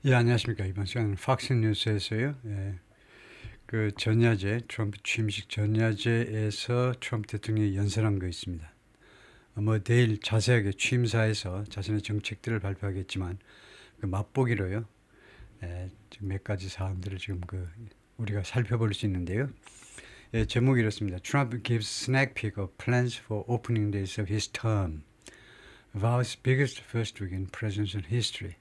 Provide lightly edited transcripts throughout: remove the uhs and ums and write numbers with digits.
예, 안녕하십니까. 이번 시간은 팍스뉴스에서요. 예, 그 전야제, 트럼프 취임식 전야제에서 트럼프 대통령이 연설한 거 있습니다. 뭐 내일 자세하게 취임사에서 자신의 정책들을 발표하겠지만 그 맛보기로요. 지금 몇 가지 사항들을 지금 우리가 살펴볼 수 있는데요. 예, 제목이 이렇습니다. Trump gives snack peek of plans for opening days of his term. Vows biggest first week in presidential history.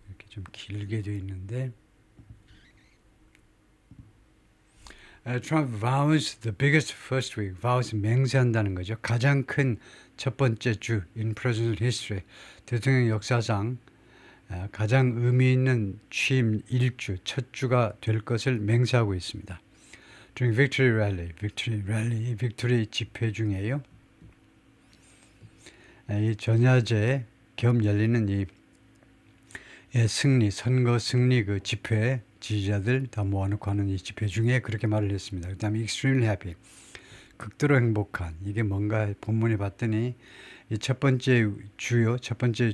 이렇게 좀 길게 되어 있는데 Trump vows the biggest first week. vows 맹세한다는 거죠. 가장 큰 첫 번째 주 in presidential history. 대통령 역사상 가장 의미 있는 취임 일주, 첫 주가 될 것을 맹세하고 있습니다. During victory rally, 빅토리 집회 중에요. 이 전야제 겸 열리는 이 승리, 선거 승리 그 집회 지지자들 다 모아놓고 하는 이 집회 중에 그렇게 말을 했습니다. 그 다음에 extremely happy, 극도로 행복한. 이게 뭔가 본문에 봤더니 이 첫 번째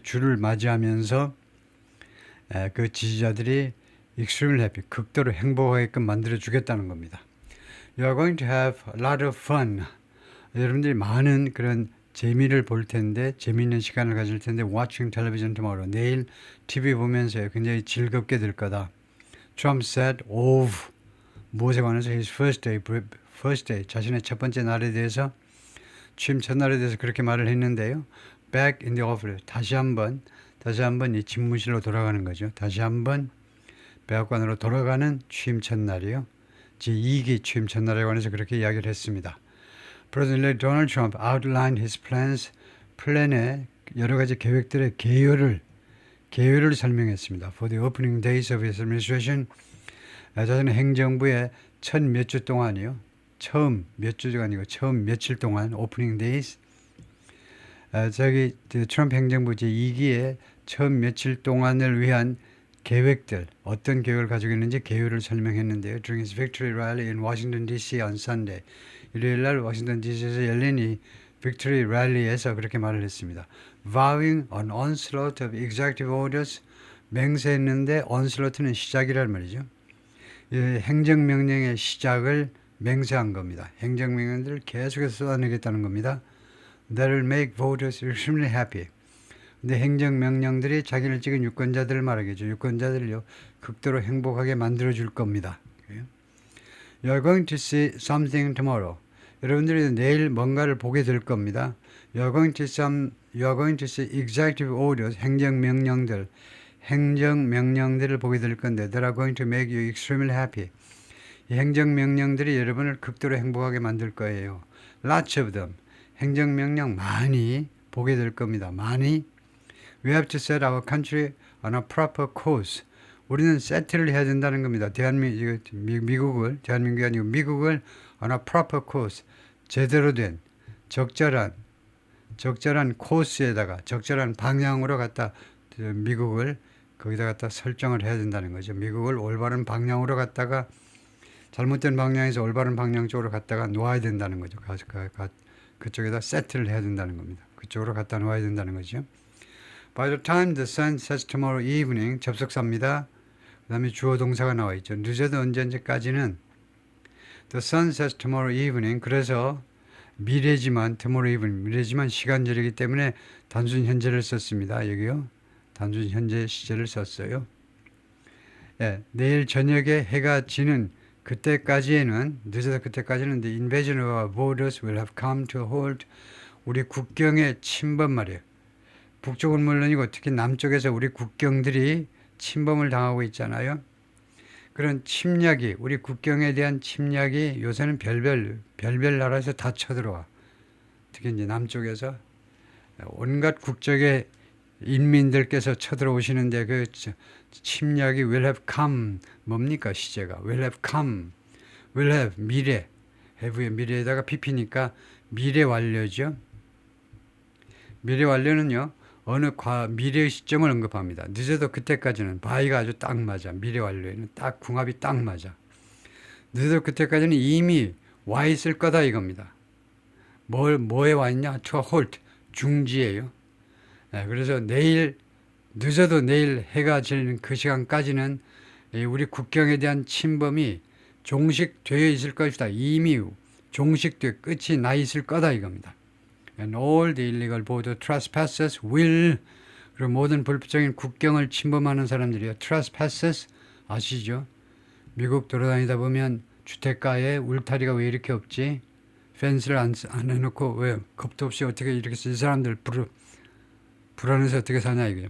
주를 맞이하면서 그 지지자들이 extremely happy, 극도로 행복하게끔 만들어 주겠다는 겁니다. You are going to have a lot of fun. 여러분들이 많은 그런 재미를 볼 텐데, 재미있는 시간을 가질 텐데, watching television tomorrow. 내일 TV 보면서 굉장히 즐겁게 될 거다. Trump said of 무엇에 관해서 his first day, 자신의 첫 번째 날에 대해서, 취임 첫날에 대해서 그렇게 말을 했는데요. Back in the office, 다시 한번 이 집무실로 돌아가는 거죠. 다시 한번 백악관으로 돌아가는 취임 첫날이요. 제2기 취임 첫날에 관해서 그렇게 이야기를 했습니다. President Donald Trump outlined his plans, 플랜의 여러 가지 계획들의 개요를 설명했습니다. For the opening days of his administration, 자신의 행정부의 첫 몇 주 동안이요. 처음 몇 주가 아니고 처음 며칠 동안 opening days. 트럼프 행정부 제2기의 처음 며칠 동안을 위한 계획들, 어떤 계획을 가지고 있는지 개요를 설명했는데요. During his victory rally in Washington D.C. on Sunday, 일요일 날 워싱턴 DC에서 열린 이 victory rally에서 그렇게 말을 했습니다. Vowing an onslaught of executive orders, 맹세했는데 onslaught는 시작이란 말이죠. 행정명령의 시작을 맹세한 겁니다. 행정명령들을 계속해서 쏟아내겠다는 겁니다. That will make voters extremely happy. 근데 행정명령들이 자기를 찍은 유권자들을 말하겠죠. 유권자들을요, 극도로 행복하게 만들어줄 겁니다. You are going to see something tomorrow. 여러분들이 내일 뭔가를 보게 될 겁니다. You are going to see executive orders, 행정명령들을 보게 될 건데, that are going to make you extremely happy. 이 행정명령들이 여러분을 극도로 행복하게 만들 거예요. Lots of them. 행정명령 많이 보게 될 겁니다. 많이. We have to set our country on a proper course. 우리는 세트를 해야 된다는 겁니다. 대한민국이 아니고 미국을 on a proper course. 제대로 된 적절한 코스에다가 적절한 방향으로 갖다 미국을 거기다 갖다 설정을 해야 된다는 거죠. 미국을 올바른 방향으로 갖다가 잘못된 방향에서 올바른 방향 쪽으로 갖다가 놓아야 된다는 거죠. 그쪽에다 세트를 해야 된다는 겁니다. 그쪽으로 갖다 놓아야 된다는 거죠. By the time the sun sets tomorrow evening, 접속사입니다. 그 다음에 주어 동사가 나와 있죠. 늦어도 언제까지는 the sun sets tomorrow evening. 그래서 미래지만 tomorrow evening, 미래지만 시간절이기 때문에 단순 현재를 썼습니다. 여기요. 단순 현재 시제를 썼어요. 예, 내일 저녁에 해가 지는 그때까지는, 늦어서 그때까지는 the invasion of our borders will have come to a halt. 우리 국경의 침범 말이에요. 북쪽은 물론이고 특히 남쪽에서 우리 국경들이 침범을 당하고 있잖아요. 그런 침략이, 우리 국경에 대한 침략이 요새는 별별 나라에서 다 쳐들어와. 특히 이제 남쪽에서 온갖 국적의 인민들께서 쳐들어오시는데 그 침략이 will have come, 뭡니까 시제가? will have come, will have 미래, have의 미래에다가 pp니까 미래 완료죠. 미래 완료는요, 어느 미래의 시점을 언급합니다. 늦어도 그때까지는 by가 아주 딱 맞아. 미래 완료에는 딱 궁합이 딱 맞아. 늦어도 그때까지는 이미 와 있을 거다 이겁니다. 뭐에 와 있냐? to a halt, 중지예요. 네, 그래서 내일 늦어도 내일 해가 지는 그 시간까지는 우리 국경에 대한 침범이 종식되어 있을 것이다. 이미 종식돼 끝이 나 있을 거다 이겁니다. And all the illegal border trespassers will, 그리고 모든 불법적인 국경을 침범하는 사람들이요. trespassers 아시죠? 미국 돌아다니다 보면 주택가에 울타리가 왜 이렇게 없지? 펜스를 안 해놓고 왜 겁도 없이 어떻게 이렇게 이 사람들 불안해서 어떻게 사냐 이거요.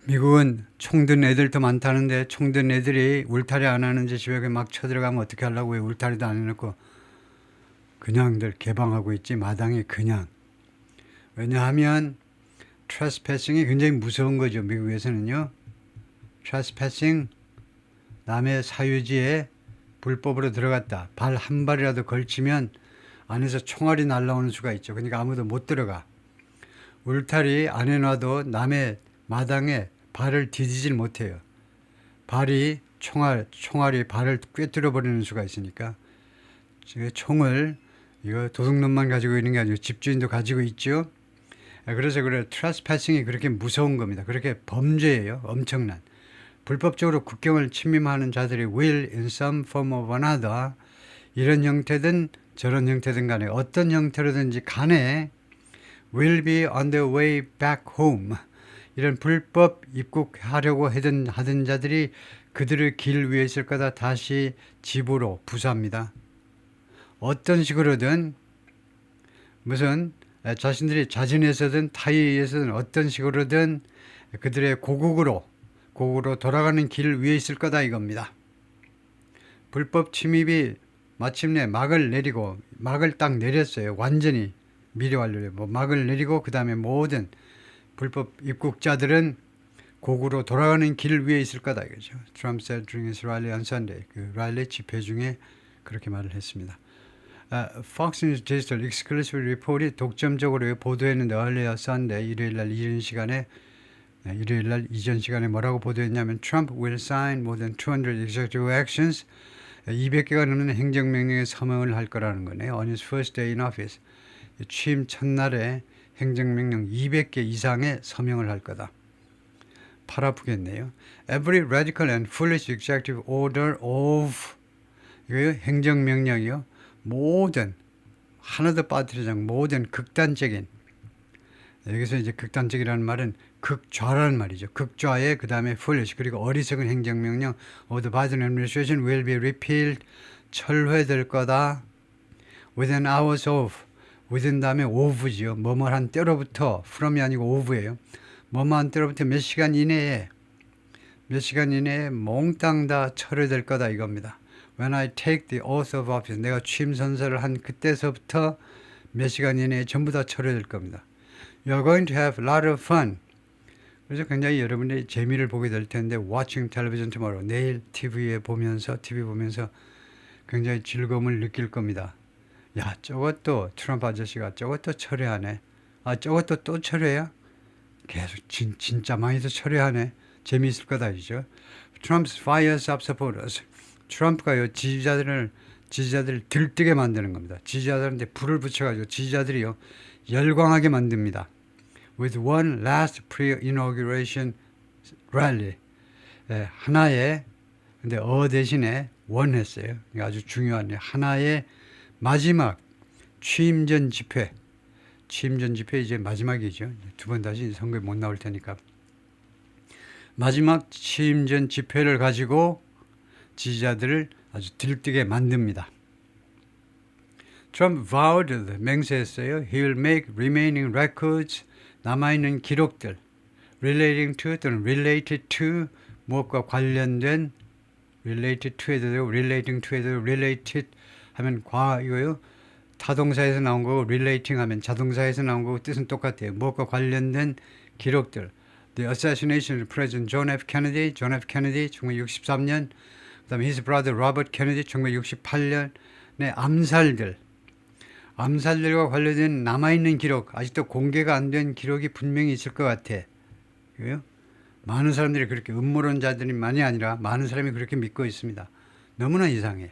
미국은 총든 애들도 많다는데 총든 애들이 울타리 안 하는지 집에 막 쳐들어가면 어떻게 하려고 왜 울타리도 안 해놓고 그냥들 개방하고 있지 마당에 그냥. 왜냐하면 트레스패싱이 굉장히 무서운 거죠. 미국에서는요. 트레스패싱 남의 사유지에 불법으로 들어갔다. 발 한 발이라도 걸치면 안에서 총알이 날라오는 수가 있죠. 그러니까 아무도 못 들어가. 울타리 안 해놔도 남의 마당에 발을 디디질 못해요. 발이 총알이 발을 꿰뚫어 버리는 수가 있으니까 총을 이거 도둑놈만 가지고 있는 게 아니고 집주인도 가지고 있죠. 그래서 그래 트레스패싱이 그렇게 무서운 겁니다. 그렇게 범죄예요. 엄청난. 불법적으로 국경을 침범하는 자들이 will in some form or another 이런 형태든 저런 형태든 간에 어떤 형태로든지 간에 will be on their way back home 이런 불법 입국하려고 하던 자들이 그들의 길 위에 있을 거다 다시 집으로 부사합니다. 어떤 식으로든 무슨 자신들이 자진해서든 타의에 의해서든 어떤 식으로든 그들의 고국으로 돌아가는 길 위에 있을 거다 이겁니다. 불법 침입이 마침내 막을 딱 내렸어요. 완전히 미리 완료해요. 막을 내리고 그 다음에 모든 불법 입국자들은 고국으로 돌아가는 길 위에 있을 거다 이거죠. Trump said during his rally on Sunday. 그 랄리 집회 중에 그렇게 말을 했습니다. Fox News Digital Exclusive Report이 독점적으로 보도했는데 earlier Sunday 일요일날 이전 시간에 뭐라고 보도했냐면 Trump will sign more than 200 executive actions 200개가 넘는 행정명령에 서명을 할 거라는 거네요. On his first day in office 취임 첫날에 행정명령 200개 이상의 서명을 할 거다. 팔 아프겠네요. Every radical and foolish executive order of 이거요 행정명령이요. 모든 하나도 빠뜨리지 않고 모든 극단적인 여기서 이제 극단적이라는 말은 극좌라는 말이죠. 극좌에 그 다음에 foolish 그리고 어리석은 행정명령 of the Biden administration will be repealed 철회될 거다. within hours of within 다음에 of지요. 뭐뭐한 때로부터 from이 아니고 of예요. 뭐뭐한 때로부터 몇 시간 이내에 몽땅 다 철회될 거다 이겁니다. When I take the oath of office 내가 취임 선서를 한 그때서부터 몇 시간 이내에 전부 다 철회될 겁니다. You're going to have a lot of fun. 그래서 굉장히 여러분들이 재미를 보게 될 텐데 watching television tomorrow 내일 TV 보면서 굉장히 즐거움을 느낄 겁니다. 야 저것도 트럼프 아저씨가 저것도 철회하네. 아 저것도 또 철회야? 계속 진짜 많이도 철회하네. 재미있을 거다 이죠. Trump's fires up supporters. 트럼프가요 지지자들을 들뜨게 만드는 겁니다. 지지자들한테 불을 붙여가지고 지지자들이요 열광하게 만듭니다. With one last pre-inauguration rally. 하나의 근데 대신에 one 했어요. 아주 중요한 하나의 마지막 취임 전 집회 이제 마지막이죠. 두 번 다시 선거에 못 나올 테니까 마지막 취임 전 집회를 가지고 지지자들을 아주 들뜨게 만듭니다. 트럼프 vowed 맹세했어요. He will make remaining records 남아있는 기록들 relating to 또는 related to 무엇과 관련된 related to에도 되고 relating to에도 related 하면 이거요. 타동사에서 나온 거고 relating 하면 자동사에서 나온 거고 뜻은 똑같아요. 무엇과 관련된 기록들 The assassination of President John F. Kennedy 1963년 그 다음에 his brother Robert Kennedy 1968년의 암살들과 관련된 남아있는 기록 아직도 공개가 안 된 기록이 분명히 있을 것 같아. 그래요? 많은 사람들이 그렇게 음모론자들만이 아니라 많은 사람이 그렇게 믿고 있습니다. 너무나 이상해.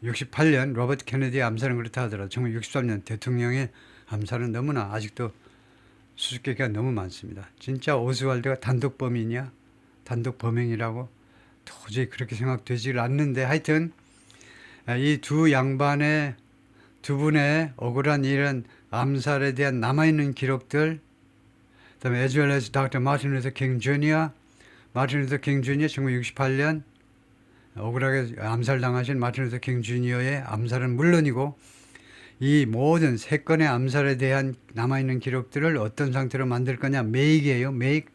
68년 로버트 케네디의 암살은 그렇다 하더라도 1963년 대통령의 암살은 너무나 아직도 수수께끼가 너무 많습니다. 진짜 오스왈드가 단독 범인이야? 단독 범행이라고? 도저히 그렇게 생각되지 않는데 하여튼 이 두 분의 억울한 이런 암살에 대한 남아있는 기록들, 그다음에 as well as Dr. Martin Luther King Jr. 마틴 루터 킹 주니어 1968년 억울하게 암살당하신 마틴 루터 킹 주니어의 암살은 물론이고 이 모든 세 건의 암살에 대한 남아있는 기록들을 어떤 상태로 만들 거냐. make이에요. make.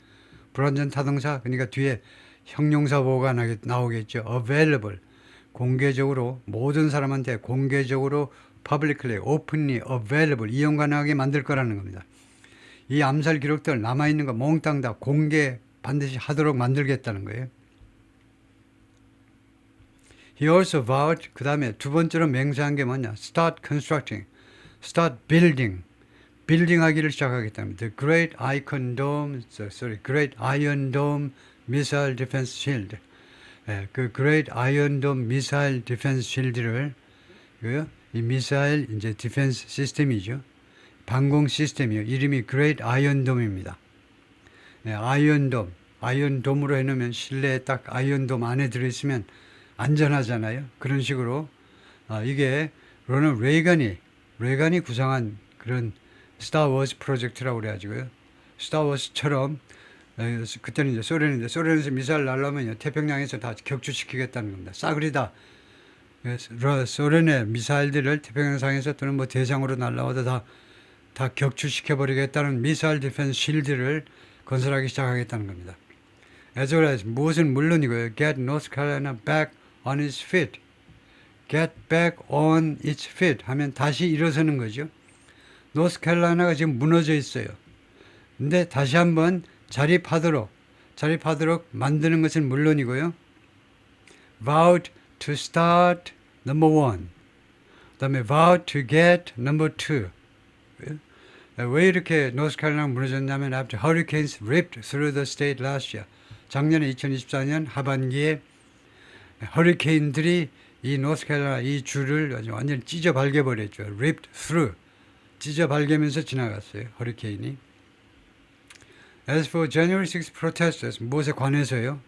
불완전 타동사. 그러니까 뒤에 형용사 보호가 나오겠죠. available. 공개적으로 모든 사람한테 공개적으로 publicly, openly, available 이용 가능하게 만들 거라는 겁니다. 이 암살 기록들 남아있는 거 몽땅 다 공개 반드시 하도록 만들겠다는 거예요. He also vowed, 그 다음에 두 번째로 맹세한 게 뭐냐? Start constructing, start building, 빌딩 하기를 시작하겠다는 The Great Iron Dome Missile Defense Shield. 그 Great Iron Dome Missile Defense Shield를 이 미사일 이제 디펜스 시스템이죠. 방공 시스템이요. 이름이 Great Iron Dome입니다. 아이언돔, 아이언돔으로 해놓으면 실내에 딱 아이언돔 안에 들어있으면 안전하잖아요. 그런 식으로 이게 로널드 레이건이 구상한 그런 스타워즈 프로젝트라고 그래가지고요. 스타워즈처럼 그때는 이제 소련에서 미사일 날라오면 태평양에서 다 격추시키겠다는 겁니다. 싸그리다 소련의 미사일들을 태평양상에서 또는 뭐 대상으로 날라와도 다 격추시켜버리겠다는 미사일 디펜스 실드를 건설하기 시작하겠다는 겁니다. As well as 무엇은 물론이고요. Get North Carolina back on its feet. Get back on its feet 하면 다시 일어서는 거죠. North Carolina가 지금 무너져 있어요. 근데 다시 한번 자립하도록 만드는 것은 물론이고요. Vowed to start number one. 그 다음에 vowed to get number two. 왜 이렇게 노스캐롤라이나가 무너졌냐면 after hurricanes ripped through the state last year. 작년에 2024년 하반기에 허리케인들이 이 노스캐롤라이나 이 주를 완전히 찢어 발겨버렸죠. ripped through. 찢어 발개면서 지나갔어요. 허리케인이. As for January 6th protesters, 무엇에 관해서요?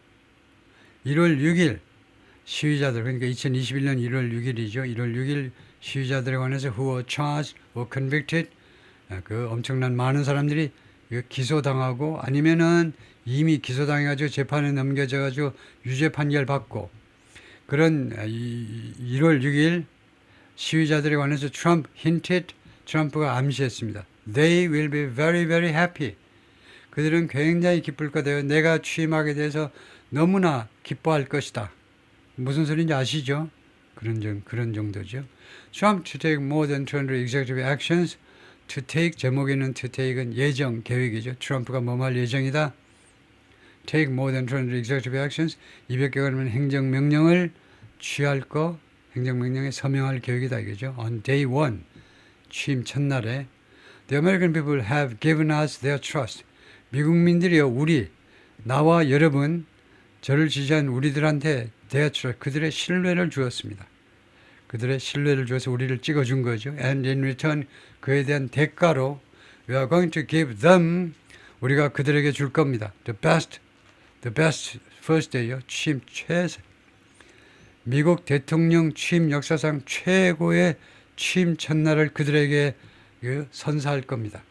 1월 6일 시위자들, 그러니까 2021년 1월 6일이죠. 1월 6일 시위자들에 관해서 who were charged or convicted 그 엄청난 많은 사람들이 기소당하고 아니면은 이미 기소당해가지고 재판에 넘겨져가지고 유죄 판결 받고 그런 1월 6일 시위자들에 관해서 트럼프가 암시했습니다. They will be very, very happy. 그들은 굉장히 기쁠 거예요. 내가 취임하게 돼서 너무나 기뻐할 것이다. 무슨 소리인지 아시죠? 그런 정도죠. Trump to take more than 200 executive actions. To take 제목에는 to take은 예정 계획이죠. 트럼프가 뭐뭐 할 예정이다. Take more than 200 executive actions. 200개가 넘는 행정명령을 취할 거 행정명령에 서명할 계획이다 이거죠. On day one 취임 첫날에 The American people have given us their trust. 미국민들이요 나와 여러분 저를 지지한 우리들한테 their trust 그들의 신뢰를 주었습니다. 그들의 신뢰를 줘서 우리를 찍어준 거죠. And in return, 그에 대한 대가로 we are going to give them, 우리가 그들에게 줄 겁니다. The best first day요. 취임 최세. 미국 대통령 취임 역사상 최고의 취임 첫날을 그들에게 선사할 겁니다.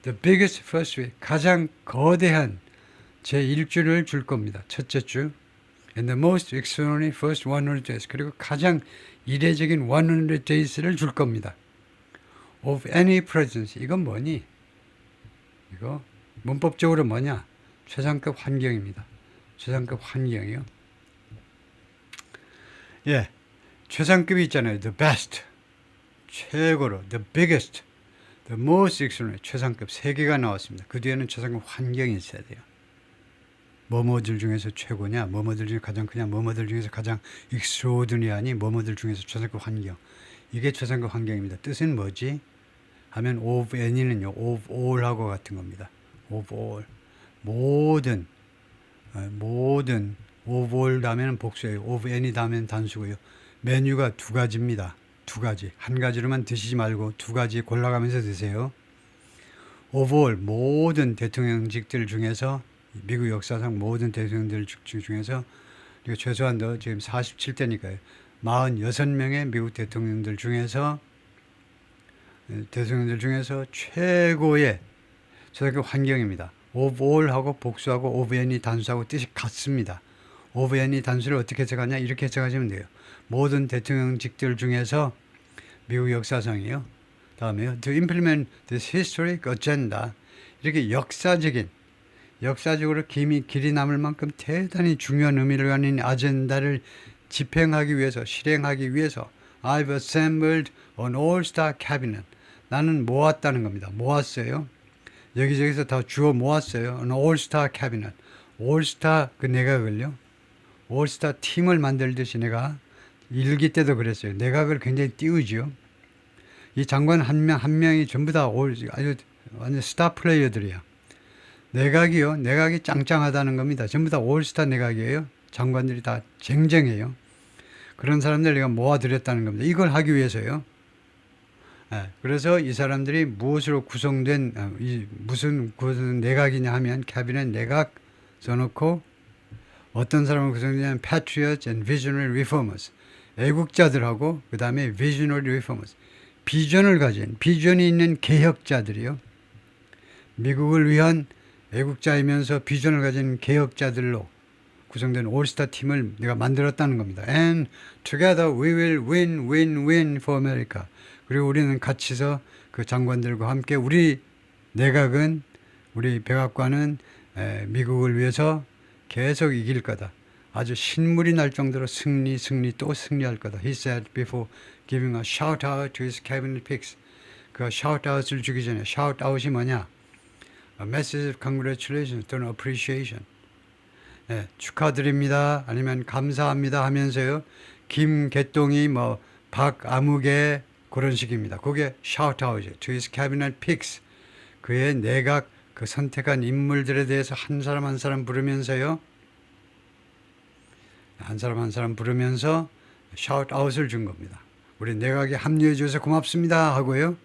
The biggest first week, 가장 거대한 제1주를 줄 겁니다. 첫째 주. And the most extraordinary first 100 days. 그리고 가장 이례적인 100 days를 줄 겁니다. Of any presidency. 이건 뭐니? 이거 문법적으로 뭐냐? 최상급 환경입니다. 최상급 환경이요. 예, 최상급이 있잖아요. The best. 최고로. The biggest. The most extraordinary. 최상급 세 개가 나왔습니다. 그 뒤에는 최상급 환경이 있어야 돼요. 뭐뭐들 중에서 최고냐, 뭐뭐들 중에서 가장 크냐, 뭐뭐들 중에서 가장 extraordinary하니, 뭐뭐들 중에서 최상급 환경. 이게 최상급 환경입니다. 뜻은 뭐지? 하면 of any는요, of all하고 같은 겁니다. of all. 모든, of all 다음에는 복수예요. of any 다음에는 단수고요. 메뉴가 두 가지입니다. 두 가지. 한 가지로만 드시지 말고 두 가지 골라가면서 드세요. 오버올 모든 대통령직들 중에서 미국 역사상 모든 대통령들 중에서 최소한 지금 47대니까요. 46명의 미국 대통령들 중에서 최고의 그 환경입니다. 오버올하고 복수하고 오브앤이 단수하고 뜻이 같습니다. 오브앤이 단수를 어떻게 해석하냐 이렇게 해석하시면 돼요. 모든 대통령직들 중에서 미국 역사상이요. 다음에요. To implement this historic agenda. 이렇게 역사적으로 길이 남을 만큼 대단히 중요한 의미를 가진 아젠다를 집행하기 위해서, 실행하기 위해서 I've assembled an all-star cabinet. 나는 모았다는 겁니다. 모았어요. 여기저기서 다 주워 모았어요. An all-star cabinet. 올스타 그 내각을요. 올스타 팀을 만들듯이 내가 일기 때도 그랬어요. 내각을 굉장히 띄우지요. 이 장관 한 명이 전부 다 아주 완전 스타 플레이어들이야. 내각이 짱짱하다는 겁니다. 전부 다 올스타 내각이에요. 장관들이 다 쟁쟁해요. 그런 사람들 내가 모아드렸다는 겁니다. 이걸 하기 위해서요. 그래서 이 사람들이 무엇으로 구성된 무슨 내각이냐 하면 캐비넷 내각 써놓고 어떤 사람을 구성되냐면 Patriots and Visionary Reformers. 애국자들하고 그 다음에 Visionary Reformers. 비전이 있는 개혁자들이요. 미국을 위한 애국자이면서 비전을 가진 개혁자들로 구성된 올스타 팀을 내가 만들었다는 겁니다. And together we will win for America. 그리고 우리는 같이서 그 장관들과 함께 우리 내각은 우리 백악관은 미국을 위해서 계속 이길 거다. 아주 신물이 날 정도로 승리 또 승리할 거다. He said before giving a shout out to his cabinet picks. 그 shout out을 주기 전에 shout out이 뭐냐? A message of congratulations 또는 appreciation. 축하드립니다. 아니면 감사합니다 하면서요. 김개똥이 박아무개 그런 식입니다. 그게 shout out이죠. To his cabinet picks. 그의 내각 그 선택한 인물들에 대해서 한 사람 한 사람 부르면서요. 한 사람 부르면서 shout out을 준 겁니다. 우리 내각에 합류해 주셔서 고맙습니다 하고요.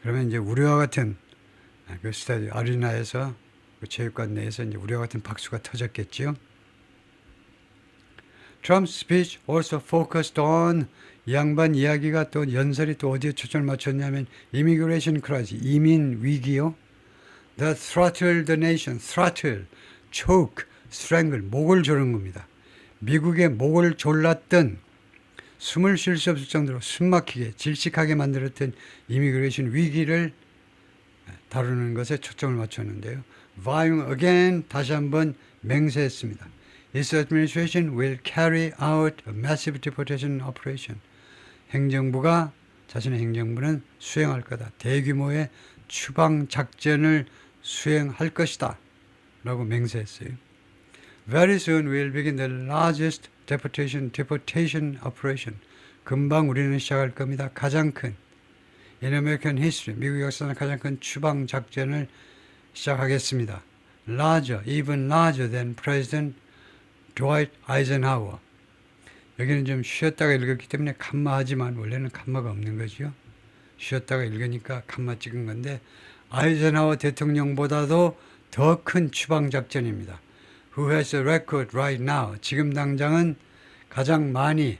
그러면 이제 우리와 같은 그 스타디움 아리나에서 그 체육관 내에서 이제 우리와 같은 박수가 터졌겠지요. Trump's speech also focused on 이 양반 이야기가 또 연설이 또 어디에 초점을 맞췄냐면 immigration crisis, 이민 위기요. The throttle the nation, throttle, choke, strangle, 목을 조른 겁니다. 미국의 목을 졸랐던 숨을 쉴 수 없을 정도로 숨막히게 질식하게 만들었던 이미그레이션 위기를 다루는 것에 초점을 맞췄는데요. Vying again, 다시 한번 맹세했습니다. This administration will carry out a massive deportation operation. 자신의 행정부는 수행할 거다. 대규모의 추방 작전을 수행할 것이다. 라고 맹세했어요. Very soon we'll begin the largest deportation operation. 금방 우리는 시작할 겁니다. 가장 큰 In American history, 미국 역사상 가장 큰 추방 작전을 시작하겠습니다. Larger, even larger than President Dwight Eisenhower. 여기는 좀 쉬었다가 읽었기 때문에 칸마하지만 원래는 칸마가 없는 거죠. 쉬었다가 읽으니까 칸마 찍은 건데 아이젠하워 대통령보다도 더 큰 추방 작전입니다. Who has a record right now? 지금 당장은 가장 많이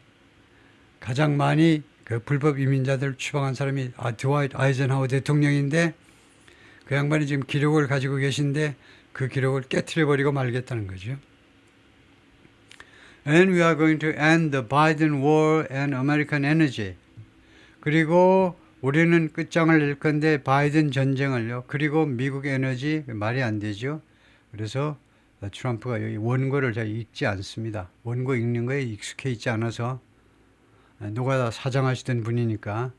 그 불법 이민자들 추방한 사람이 드와이트 아이젠하워 대통령인데 그 양반이 지금 기록을 가지고 계신데 그 기록을 깨트려 버리고 말겠다는 거죠. And we are going to end the Biden war and American energy. 그리고 우리는 끝장을 낼 건데 바이든 전쟁을요. 그리고 미국 에너지 말이 안 되죠. 그래서 트럼프가 여기 원고를 잘 읽지 않습니다. 원고 읽는 거에 익숙해 있지 않아서 누가 사장하시던 분이니까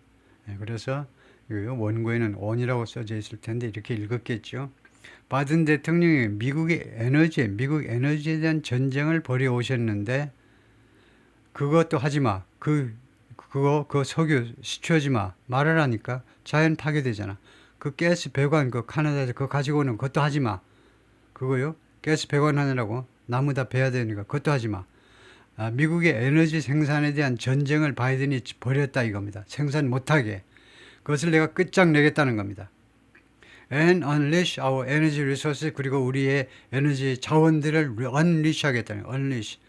그래서 원고에는 on이라고 써져 있을 텐데 이렇게 읽었겠죠. 바이든 대통령이 미국 에너지에 대한 전쟁을 벌여 오셨는데 그것도 하지 마. 그 석유 시추하지 마. 말을 하니까 자연 파괴되잖아. 그 가스 배관 그 캐나다에서 그거 가지고 오는 그것도 하지 마. 그거요. 가스 배관하느라고 나무 다 베야 되니까 그것도 하지 마. 미국의 에너지 생산에 대한 전쟁을 바이든이 벌였다 이겁니다. 생산 못하게. 그것을 내가 끝장내겠다는 겁니다. and unleash our energy resources. 그리고 우리의 에너지 자원들을 unleash 하겠다는 거예요. unleash.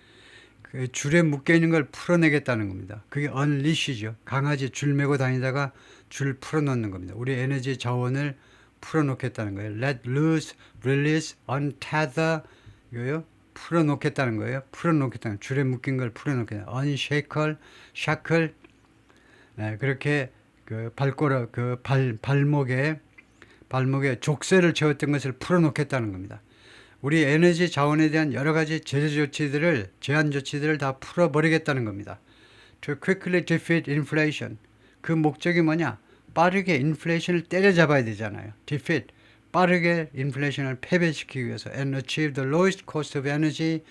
그 줄에 묶여 있는 걸 풀어내겠다는 겁니다. 그게 unleash죠. 강아지 줄 메고 다니다가 줄 풀어놓는 겁니다. 우리 에너지 자원을 풀어놓겠다는 거예요. let loose, release, untether 이거요. 풀어놓겠다는 거예요. 풀어놓겠다는 줄에 묶인 걸 풀어놓겠다. unshackle, shackle. 네, 그렇게 그 발가락 그 발목에 족쇄를 채웠던 것을 풀어놓겠다는 겁니다. 우리 에너지 자원에 대한 여러 가지 제한 조치들을 다 풀어버리겠다는 겁니다. To quickly defeat inflation. 그 목적이 뭐냐? 빠르게 인플레이션을 때려잡아야 되잖아요. defeat. 빠르게 인플레이션을 패배시키기 위해서 and achieve the lowest cost of energy.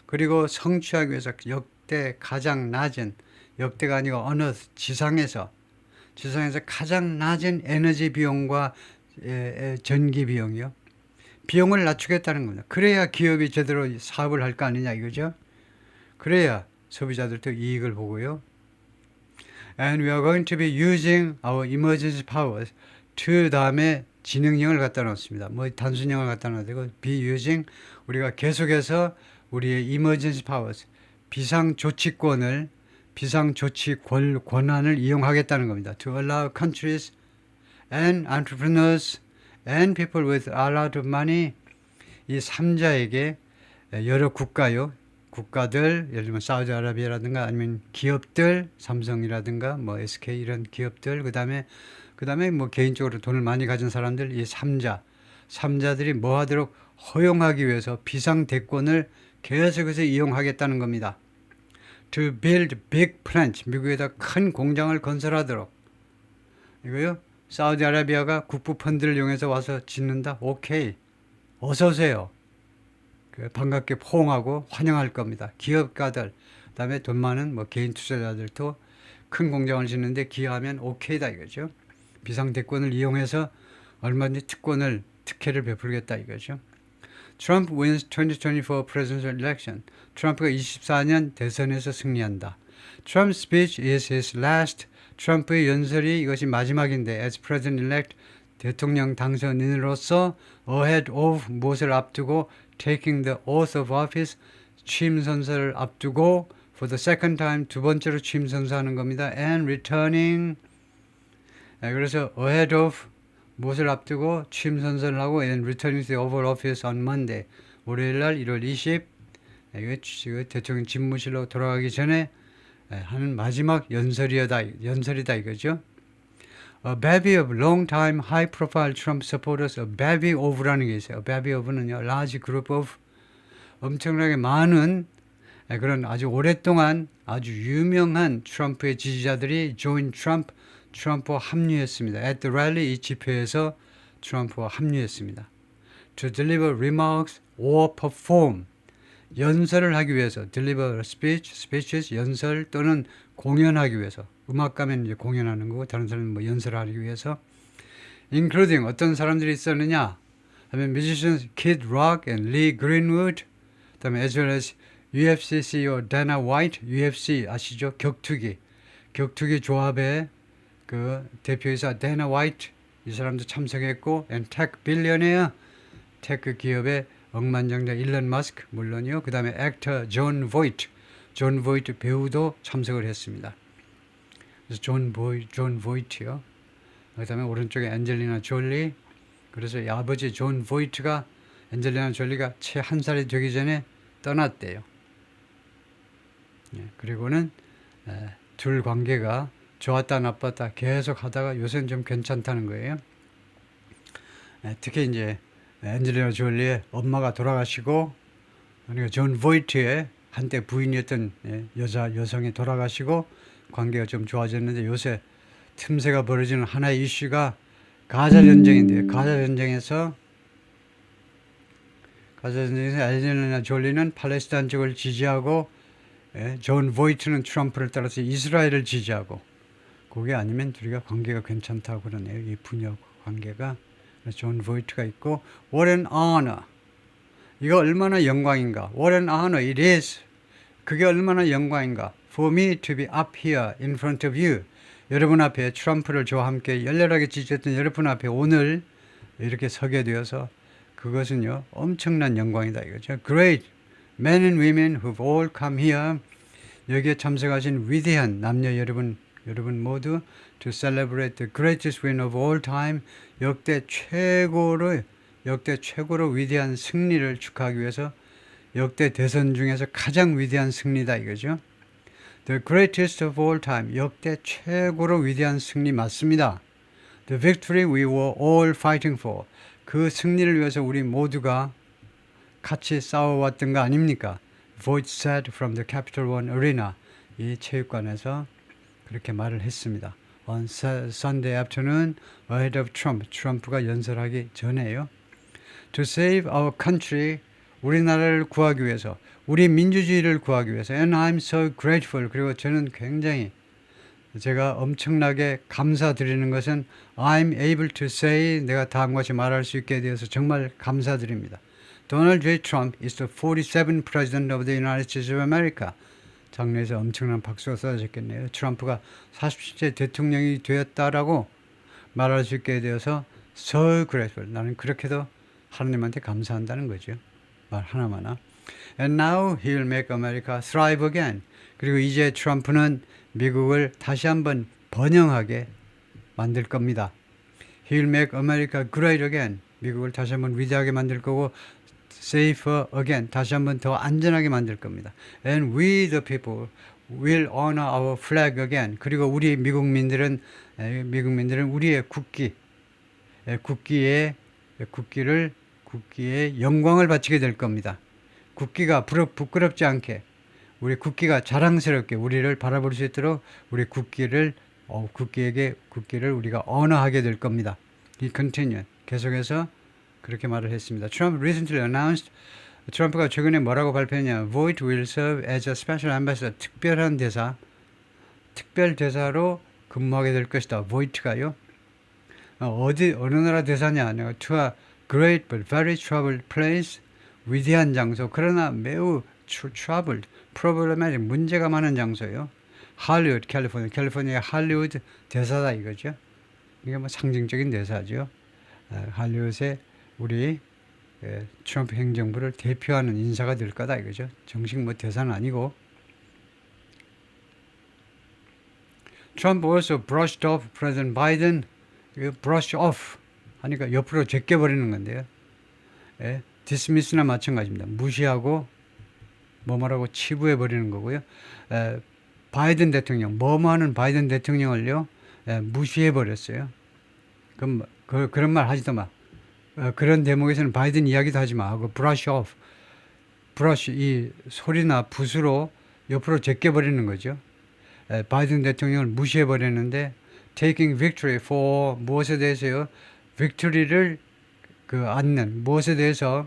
그리고 성취하기 위해서 역대 가장 낮은 역대가 아니고 어느 지상에서 가장 낮은 에너지 비용과 전기 비용이요. 비용을 낮추겠다는 겁니다. 그래야 기업이 제대로 사업을 할 거 아니냐 이거죠. 그래야 소비자들도 이익을 보고요. And we are going to be using our emergency powers. 그 다음에 지능형을 갖다 놓습니다. 뭐 단순형을 갖다 놔도 be using 우리가 계속해서 우리의 emergency powers 비상조치 권한을 이용하겠다는 겁니다. To allow countries and entrepreneurs and people with a lot of money 이 3자에게 여러 국가들 예를 들면 사우디아라비아라든가 아니면 기업들 삼성이라든가 뭐 SK 이런 기업들 그다음에 뭐 개인적으로 돈을 많이 가진 사람들 이 3자들이 뭐 하도록 허용하기 위해서 비상대권을 계속해서 이용하겠다는 겁니다. To build big plants 미국에다 큰 공장을 건설하도록 이거요. 사우디아라비아가 국부 펀드를 이용해서 와서 짓는다. 오케이. 어서 오세요. 반갑게 포옹하고 환영할 겁니다. 기업가들, 그다음에 돈 많은 뭐 개인 투자자들도 큰 공장을 짓는데 기여하면 오케이다 이거죠. 비상대권을 이용해서 얼마든지 특혜를 베풀겠다 이거죠. Trump wins 2024 presidential election. 트럼프가 24년 대선에서 승리한다. Trump's speech is his last. 트럼프의 연설이 이것이 마지막인데 as president-elect 대통령 당선인으로서 ahead of 무엇을 앞두고 taking the oath of office 취임 선서를 앞두고 for the second time 두 번째로 취임 선서하는 겁니다. and returning 그래서 ahead of 무엇을 앞두고 취임 선서를 하고 and returning to the Oval Office on Monday 월요일날 1월 20 이거 대통령 집무실로 돌아가기 전에 하는 마지막 연설이다 이거죠. A bevy of long-time high-profile Trump supporters, a bevy of라는 게 있어요. A bevy of는요, large group of 엄청나게 많은 그런 아주 오랫동안 아주 유명한 트럼프의 지지자들이 join Trump, 트럼프와 합류했습니다. At the rally, 이 집회에서 트럼프와 합류했습니다. To deliver remarks or perform, 연설을 하기 위해서, deliver speeches, 연설 또는 공연하기 위해서, 음악가면 이제 공연하는 거고 다른 사람은 뭐 연설하기 위해서, including 어떤 사람들이 있었느냐 하면 musicians Kid Rock and Lee Greenwood, 그다음에 as well as UFC CEO Dana White, UFC 아시죠? 격투기 조합의 그 대표이사 Dana White 이 사람도 참석했고, and tech billionaire 테크 기업의 억만장자 일론 머스크 물론이요. 그 다음에 액터 존 보이트 배우도 참석을 했습니다. 그래서 존 보이트요. 그 다음에 오른쪽에 엔젤리나 졸리. 그래서 이 아버지 존 보이트가 엔젤리나 졸리가 채 한 살이 되기 전에 떠났대요. 그리고는 둘 관계가 좋았다 나빴다 계속 하다가 요새는 좀 괜찮다는 거예요. 특히 이제 엔젤리나 졸리의 엄마가 돌아가시고, 그러니까 존 보이트의 한때 부인이었던 여성이 돌아가시고 관계가 좀 좋아졌는데, 요새 틈새가 벌어지는 하나의 이슈가 가자 전쟁인데요. 가자 전쟁에서 엔젤리나 졸리는 팔레스타인 쪽을 지지하고, 존 보이트는 트럼프를 따라서 이스라엘을 지지하고, 그게 아니면 둘이가 관계가 괜찮다고 그러네요. 이 부녀 관계가. 존 보이트가 있고, what an honor. 이거 얼마나 영광인가. What an honor it is. 그게 얼마나 영광인가. For me to be up here in front of you. 여러분 앞에 트럼프를 저와 함께 열렬하게 지지했던 여러분 앞에 오늘 이렇게 서게 되어서 그것은요 엄청난 영광이다 이거죠. Great men and women who've all come here. 여기에 참석하신 위대한 남녀 여러분 모두 to celebrate the greatest win of all time. 역대 최고로 위대한 승리를 축하하기 위해서 역대 대선 중에서 가장 위대한 승리다 이거죠. The greatest of all time. 역대 최고로 위대한 승리 맞습니다. The victory we were all fighting for. 그 승리를 위해서 우리 모두가 같이 싸워왔던 거 아닙니까? Voice said from the Capital One Arena. 이 체육관에서 그렇게 말을 했습니다. On Sunday afternoon, ahead of Trump. 트럼프가 연설하기 전에요. To save our country. 우리나라를 구하기 위해서, 우리 민주주의를 구하기 위해서. And I'm so grateful. 그리고 저는 굉장히 제가 엄청나게 감사드리는 것은 I'm able to say, 내가 다음과 같이 말할 수 있게 되어서 정말 감사드립니다. Donald J. Trump is the 47th President of the United States of America. 장례에서 엄청난 박수가 쏟아졌겠네요. 트럼프가 47째 대통령이 되었다라고 말할 수 있게 되어서 so grateful. 나는 그렇게도 하나님한테 감사한다는 거죠. 말 하나마나. And now he'll make America thrive again. 그리고 이제 트럼프는 미국을 다시 한번 번영하게 만들 겁니다. He'll make America great again. 미국을 다시 한번 위대하게 만들 거고 safer again. 다시 한번 더 안전하게 만들 겁니다. And we the people will honor our flag again. 그리고 우리 미국민들은 우리의 국기에 영광을 바치게 될 겁니다. 국기가 부끄럽지 않게 우리 국기가 자랑스럽게 우리를 바라볼 수 있도록 우리 국기를 우리가 언어하게 될 겁니다. He continued. 계속해서 그렇게 말을 했습니다. Trump recently announced. 트럼프가 최근에 뭐라고 발표했냐? Voight will serve as a special ambassador. 특별 대사로 근무하게 될 것이다. Voight가요. 어느 나라 대사냐? To a great but very troubled place. 위대한 장소. 그러나 매우 troubled, problematic, 문제가 많은 장소예요. 할리우드, 캘리포니아 할리우드 대사다 이거죠. 이게 뭐 상징적인 대사죠. 할리우드의 우리 트럼프 행정부를 대표하는 인사가 될 거다 이거죠. 정식 뭐 대사는 아니고. Trump also brushed off President Biden. brush off 하니까 옆으로 제껴버리는 건데요. dismiss나 마찬가지입니다. 무시하고 뭐라고 치부해버리는 거고요. 바이든 대통령, 뭐하는 바이든 대통령을요, 무시해버렸어요. 그럼 그런 말 하지도 마. 그런 대목에서는 바이든 이야기도 하지 마. 하고 brush off. 이 소리나 붓으로 옆으로 제껴버리는 거죠. 바이든 대통령을 무시해버렸는데 taking victory for 무엇에 대해서요? victory를 얻는 무엇에 대해서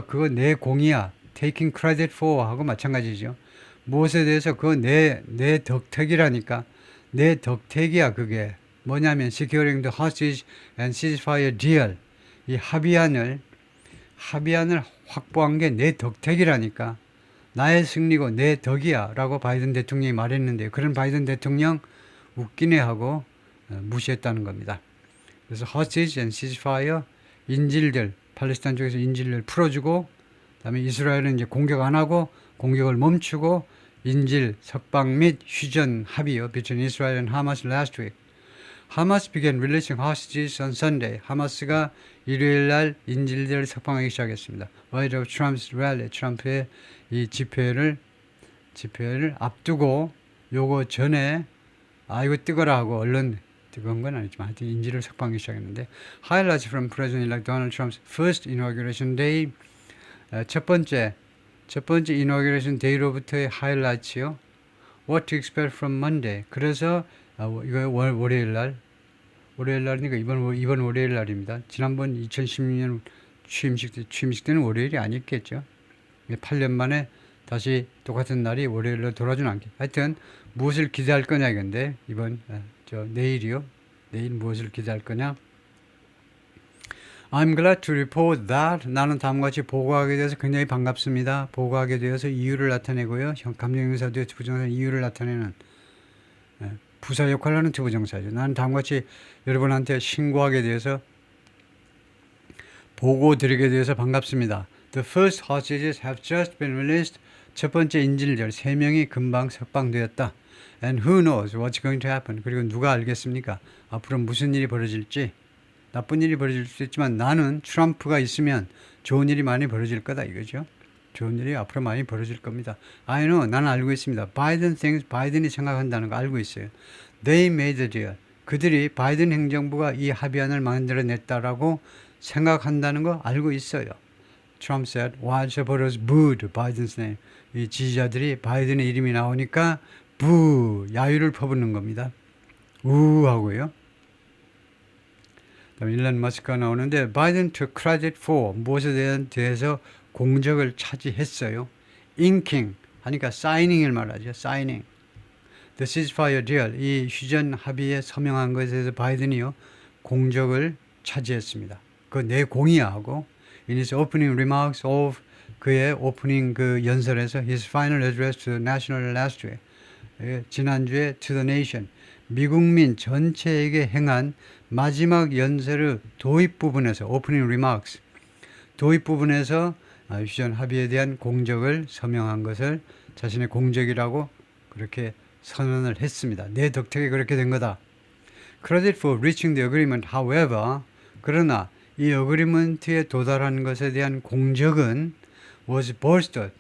그거 내 공이야. taking credit for 하고 마찬가지죠. 무엇에 대해서 그거 내 덕택이라니까. 내 덕택이야 그게. 뭐냐면 securing the hostage and ceasefire deal. 이 합의안을 확보한 게 내 덕택이라니까. 나의 승리고 내 덕이야 라고 바이든 대통령이 말했는데 그런 바이든 대통령 웃기네 하고 무시했다는 겁니다. 그래서 hostage and ceasefire, 인질들, 팔레스타인 쪽에서 인질을 풀어주고, 그다음에 이스라엘은 이제 공격 안 하고 공격을 멈추고 인질 석방 및 휴전 합의요. between Israel and Hamas last week. Hamas began releasing hostages on Sunday. 하마스가 일요일 날 인질들을 석방하기 시작했습니다. Ahead of Trump's rally. 트럼프의 이 집회를 앞두고 요거 전에 이거 뜨거라 하고 얼른 뜨거운 건 아니지만 하여튼 인질을 석방하기 시작했는데 Highlights from President-elect Donald Trump's first inauguration day. 첫 번째 inauguration day로부터의 하이라이트요. What to expect from Monday. 그래서 이거 월요일 날이니까 이번 월요일 날입니다. 지난번 2016년 취임식 때는 월요일이 아니었겠죠. 8년 만에 다시 똑같은 날이 월요일로 돌아주는 않게. 하여튼 무엇을 기대할 거냐 이건데 내일이요. 내일 무엇을 기대할 거냐. I'm glad to report that. 나는 다음과 같이 보고하게 돼서 굉장히 반갑습니다. 보고하게 되어서 이유를 나타내고요. 감정형사 되어 부정사 이유를 나타내는 부사 역할을 하는 투부정사죠. 나는 다음과 같이 여러분한테 신고하게 되어서 보고 드리게 되어서 반갑습니다. The first hostages have just been released. 첫 번째 인질들 3명이 금방 석방되었다. And who knows what's going to happen. 그리고 누가 알겠습니까? 앞으로 무슨 일이 벌어질지. 나쁜 일이 벌어질 수 있지만 나는 트럼프가 있으면 좋은 일이 많이 벌어질 거다 이거죠. 좋은 일이 앞으로 많이 벌어질 겁니다. I know, 나는 알고 있습니다. 바이든이 생각한다는 거 알고 있어요. They made the deal. 그들이 바이든 행정부가 이 합의안을 만들어냈다라고 생각한다는 거 알고 있어요. Trump said, while supporters booed Biden's name. 이 지지자들이 바이든의 이름이 나오니까 부, 야유를 퍼붓는 겁니다. 우 하고요. 그다음에 일론 머스크가 나오는데 Biden took credit for 무엇에 대해서 공적을 차지했어요. inking 하니까 signing을 말하죠. signing. The ceasefire deal 이 휴전 합의에 서명한 것에 대해서 바이든이요 공적을 차지했습니다. 그 내공이하고 in his opening remarks of 그의 오프닝 그 연설에서 his final address to the national last week 지난주에 to the nation 미국민 전체에게 행한 마지막 연설의 도입 부분에서 오프닝 리마크스 도입 부분에서 휴전 합의에 대한 공적을 서명한 것을 자신의 공적이라고 그렇게 선언을 했습니다. 내 덕택에 그렇게 된 거다. Credit for reaching the agreement, however, 그러나 이 어그리먼트에 도달한 것에 대한 공적은 was bolstered.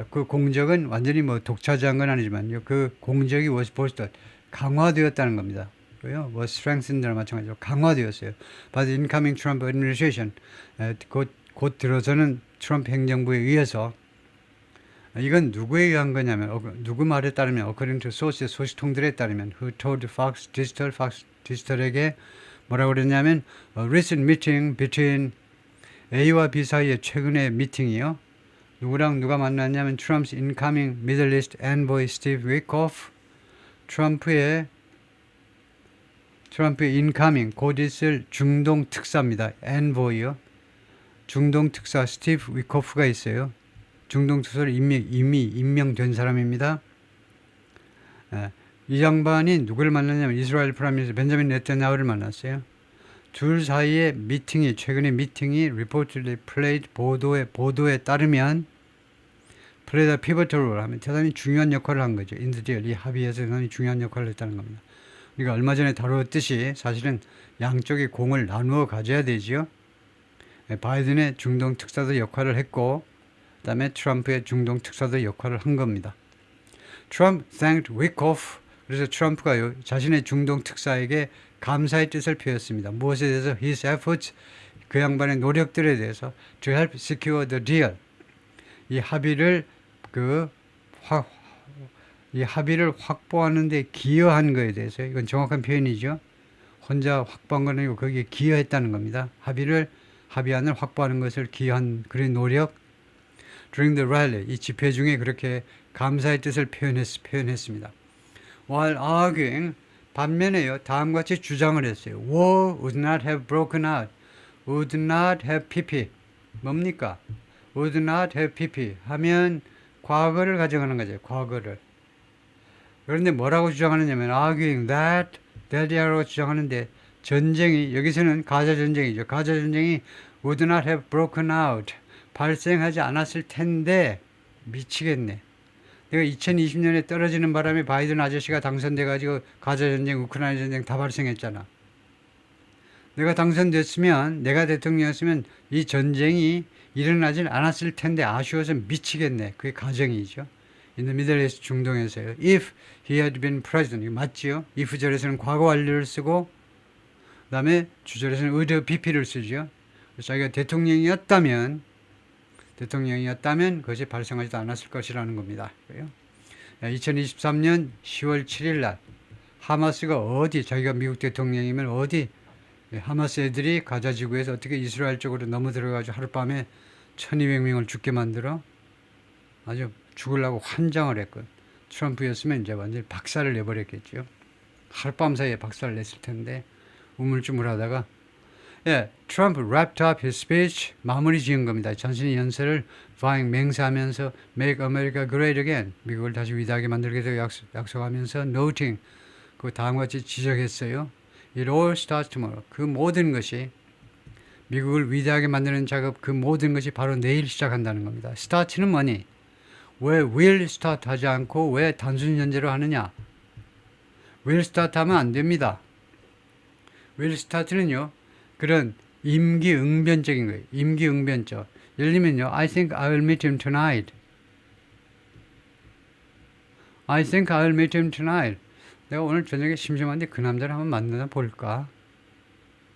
그 공적은 완전히 뭐 독차지한 건 아니지만요. 그 공적이 was bolstered. 강화되었다는 겁니다. was strengthened랑 마찬가지로 강화되었어요. By the incoming Trump administration. 곧 들어서는 트럼프 행정부에 의해서 이건 누구에 의한 거냐면 누구 말에 따르면 according to sources 소식통들에 따르면 who told Fox Digital에게 뭐라고 그랬냐면 a recent meeting between A와 B 사이의 최근의 미팅이요. 누구랑 누가 만났냐면 Trump's incoming Middle East envoy Steve Witkoff 트럼프의 incoming 곧 있을 중동 특사입니다. envoy요. 중동 특사 스티브 위코프가 있어요. 중동 특사로 이미 임명된 사람입니다. 이 양반이 누구를 만났냐면 이스라엘 프라임미니스터 벤자민 네타냐후를 만났어요. 둘 사이의 미팅이 최근의 미팅이 reportedly played 보도에 따르면 played a pivotal role 하면 대단히 중요한 역할을 한 거죠. in the deal 이 합의에서 대단히 중요한 역할을 했다는 겁니다. 우리가 얼마 전에 다루었듯이 사실은 양쪽의 공을 나누어 가져야 되지요. 바이든의 중동 특사도 역할을 했고 그다음에 트럼프의 중동 특사도 역할을 한 겁니다. Trump thanked Witkoff. 그래서 트럼프가 자신의 중동 특사에게 감사의 뜻을 표했습니다. 무엇에 대해서? His efforts, 그 양반의 노력들에 대해서 to help secure the deal. 이 합의를 확보하는 데 기여한 것에 대해서 이건 정확한 표현이죠. 혼자 확보한 건 아니고 거기에 기여했다는 겁니다. 합의안을 확보하는 것을 기여한 그런 노력. During the rally, 이 집회 중에 그렇게 감사의 뜻을 표현했습니다. While arguing, 반면에요, 다음과 같이 주장을 했어요. War would not have broken out. Would not have PP. 뭡니까? Would not have PP 하면 과거를 가정하는 거죠. 과거를. 그런데 뭐라고 주장하느냐면 arguing that 이라고 주장하는데 전쟁이 여기서는 가자 전쟁이죠. 가자 전쟁이 would not have broken out 발생하지 않았을 텐데 미치겠네. 내가 2020년에 떨어지는 바람에 바이든 아저씨가 당선돼가지고 가자 전쟁, 우크라이나 전쟁 다 발생했잖아. 내가 당선됐으면 내가 대통령이었으면 이 전쟁이 일어나진 않았을 텐데 아쉬워서 미치겠네. 그게 가정이죠. In the Middle East 중동에서요. If he had been president. 이거 맞지요? if 절에서는 과거 완료를 쓰고 그 다음에 주절에서는 would have BP를 쓰죠. 그래서 자기가 대통령이었다면 그것이 발생하지도 않았을 것이라는 겁니다. 2023년 10월 7일 날 하마스가 자기가 미국 대통령이면 하마스 애들이 가자 지구에서 어떻게 이스라엘 쪽으로 넘어 들어가지고 하룻밤에 1200명을 죽게 만들어 아주 죽으려고 환장을 했거든. 트럼프였으면 이제 완전히 박살을 내버렸겠죠. 하룻밤 사이에 박살을 냈을 텐데 우물쭈물하다가 트럼프 wrapped up his speech 마무리 지은 겁니다. 자신의 연설을 맹세하면서 Make America Great Again 미국을 다시 위대하게 만들겠다고 약속하면서 noting 그 다음과 같이 지적했어요. It all starts tomorrow. 그 모든 것이 미국을 위대하게 만드는 작업, 그 모든 것이 바로 내일 시작한다는 겁니다. 스타트는 뭐니? 왜 will start 하지 않고 왜 단순 현재로 하느냐? will start 하면 안 됩니다. will start는요, 그런 임기응변적인 거예요. 임기응변적. 예를 들면요, I think I will meet him tonight. I think I will meet him tonight. 내가 오늘 저녁에 심심한데 그 남자를 한번 만나 볼까?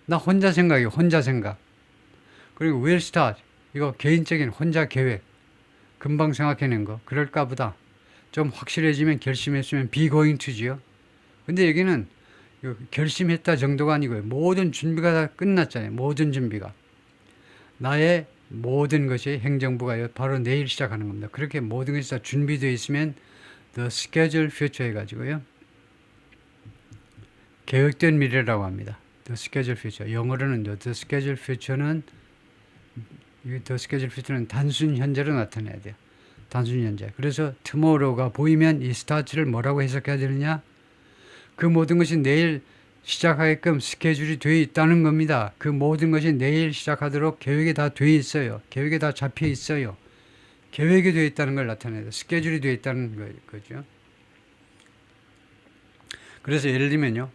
나 혼자 생각이에요. 혼자 생각. 그리고 will start. 이거 개인적인 혼자 계획. 금방 생각해낸 거. 그럴까 보다. 좀 확실해지면 결심했으면 be going to지요. 근데 여기는 결심했다 정도가 아니고요. 모든 준비가 다 끝났잖아요. 모든 준비가. 나의 모든 것이 행정부가 바로 내일 시작하는 겁니다. 그렇게 모든 것이 다 준비되어 있으면 the schedule future 해가지고요. 계획된 미래라고 합니다. The schedule future. 영어로는 the schedule future는 the schedule future는 단순 현재로 나타내야 돼요. 단순 현재. 그래서 tomorrow가 보이면 이 start를 뭐라고 해석해야 되느냐? 그 모든 것이 내일 시작하게끔 스케줄이 되어 있다는 겁니다. 그 모든 것이 내일 시작하도록 계획이 다 되어 있어요. 계획이 다 잡혀 있어요. 계획이 되어 있다는 걸 나타내요. 스케줄이 되어 있다는 거죠. 그래서 예를 들면요.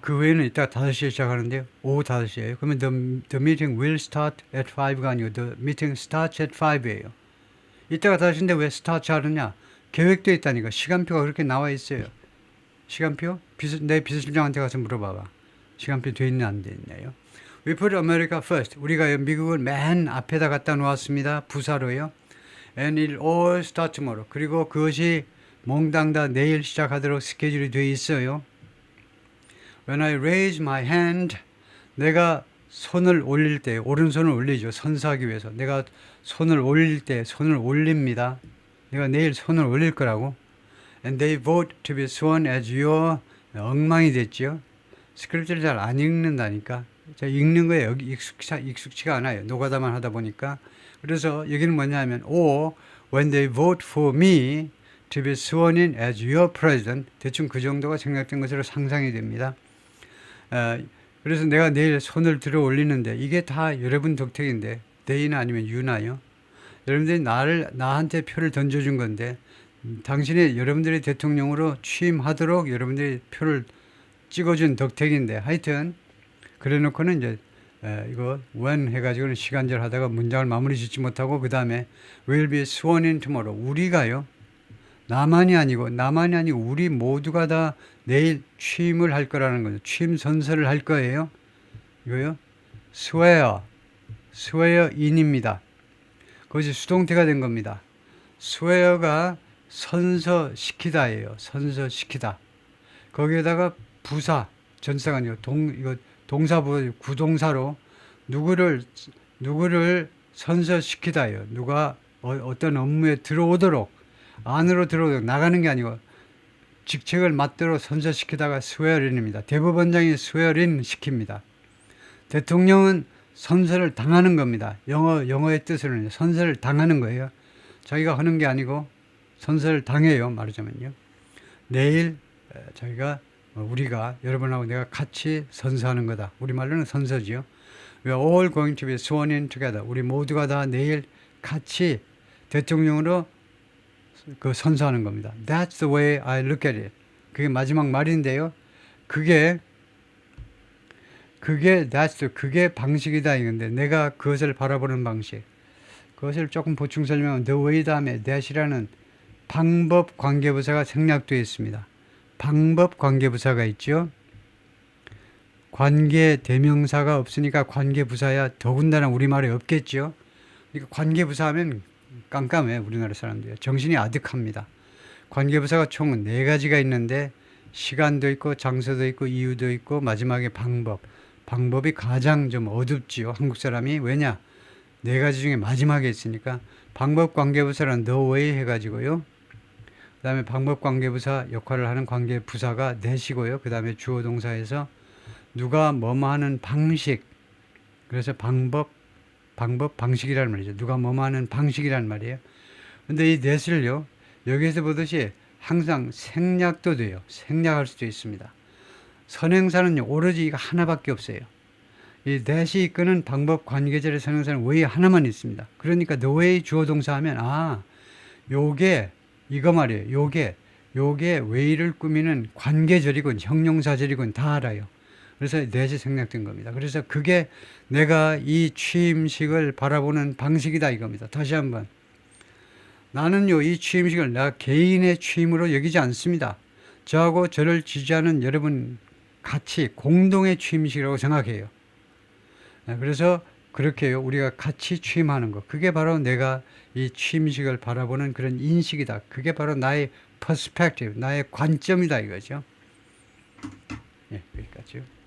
그 외에는 이따 5시에 시작하는데요. 오후 5시에요. 그러면 the meeting will start at 5가 아니고 the meeting starts at 5예요. 이따가 5시인데 왜 start 하느냐? 계획되어 있다니까. 시간표가 그렇게 나와 있어요. 시간표? 내 비서실장한테 가서 물어봐봐. 시간표 돼 있냐 안 돼 있냐요. We put America first. 우리가 미국을 맨 앞에다 갖다 놓았습니다. 부사로요. And it all start tomorrow. 그리고 그것이 몽땅 다 내일 시작하도록 스케줄이 돼 있어요. When I raise my hand, 내가 손을 올릴 때, 오른손을 올리죠. 선사하기 위해서. 내가 손을 올릴 때, 손을 올립니다. 내가 내일 손을 올릴 거라고. And they vote to be sworn as your, 엉망이 됐죠. 스크립트를 잘 안 읽는다니까. 제가 읽는 거에 여기 익숙치가 않아요. 노가다만 하다 보니까. 그래서 여기는 뭐냐면, or when they vote for me to be sworn in as your president. 대충 그 정도가 생략된 것으로 상상이 됩니다. 그래서 내가 내일 손을 들어 올리는데 이게 다 여러분 덕택인데 they나 아니면 you나요. 여러분들이 나한테 표를 던져준 건데 당신이 여러분들의 대통령으로 취임하도록 여러분들이 표를 찍어준 덕택인데 하여튼 그래 놓고는 이제 이거 when 해가지고는 시간절 하다가 문장을 마무리 짓지 못하고 그 다음에 will be sworn in tomorrow. 우리가요. 나만이 아니고 우리 모두가 다 내일 취임을 할 거라는 거죠. 취임 선서를 할 거예요. 이거요. swear in입니다. 그것이 수동태가 된 겁니다. swear가 선서시키다예요. 선서시키다. 거기에다가 부사, 전사가 아니고 이거 동사부 구동사로 누구를 선서시키다예요. 누가 어떤 업무에 들어오도록 안으로 들어오도록 나가는 게 아니고 직책을 맡도록 선서시키다가 swearin입니다. 대법원장이 swearin 시킵니다. 대통령은 선서를 당하는 겁니다. 영어의 뜻으로는 선서를 당하는 거예요. 자기가 하는 게 아니고 선서를 당해요. 말하자면요. 내일 우리가 여러분하고 내가 같이 선서하는 거다. 우리말로는 선서지요. We are all going to be sworn in together. 우리 모두가 다 내일 같이 대통령으로 선서하는 겁니다. That's the way I look at it. 그게 마지막 말인데요. 그게 방식이다 이건데 내가 그것을 바라보는 방식. 그것을 조금 보충 설명하면 the way 다음에 that이라는 방법 관계부사가 생략되어 있습니다. 방법 관계부사가 있죠. 관계 대명사가 없으니까 관계부사야 더군다나 우리말에 없겠죠. 그러니까 관계부사하면 깜깜해 우리나라 사람들이. 정신이 아득합니다. 관계부사가 총 4가지가 있는데 시간도 있고 장소도 있고 이유도 있고 마지막에 방법이 가장 좀 어둡지요. 한국 사람이. 왜냐? 4가지 중에 마지막에 있으니까 방법 관계부사는 the way 해가지고요. 그 다음에 방법 관계부사 역할을 하는 관계부사가 that이고요. 그 다음에 주어 동사에서 누가 뭐뭐 하는 방식. 그래서 방식이라는 말이죠. 누가 뭐뭐 하는 방식이라는 말이에요. 근데 이 that을요. 여기에서 보듯이 항상 생략도 돼요. 생략할 수도 있습니다. 선행사는요. 오로지 이거 하나밖에 없어요. 이 넷이 이끄는 방법 관계절의 선행사는 왜 하나만 있습니다. 그러니까 the way 주어 동사 하면 요게 이거 말이에요. 요게 way를 꾸미는 관계절이군 형용사절이군 다 알아요. 그래서 넷이 생략된 겁니다. 그래서 그게 내가 이 취임식을 바라보는 방식이다 이겁니다. 다시 한번 나는요 이 취임식을 나 개인의 취임으로 여기지 않습니다. 저하고 저를 지지하는 여러분 같이 공동의 취임식이라고 생각해요. 그래서 그렇게요 우리가 같이 취임하는 것 그게 바로 내가 이 취임식을 바라보는 그런 인식이다. 그게 바로 나의 퍼스펙티브 나의 관점이다 이거죠. 예, 여기까지요.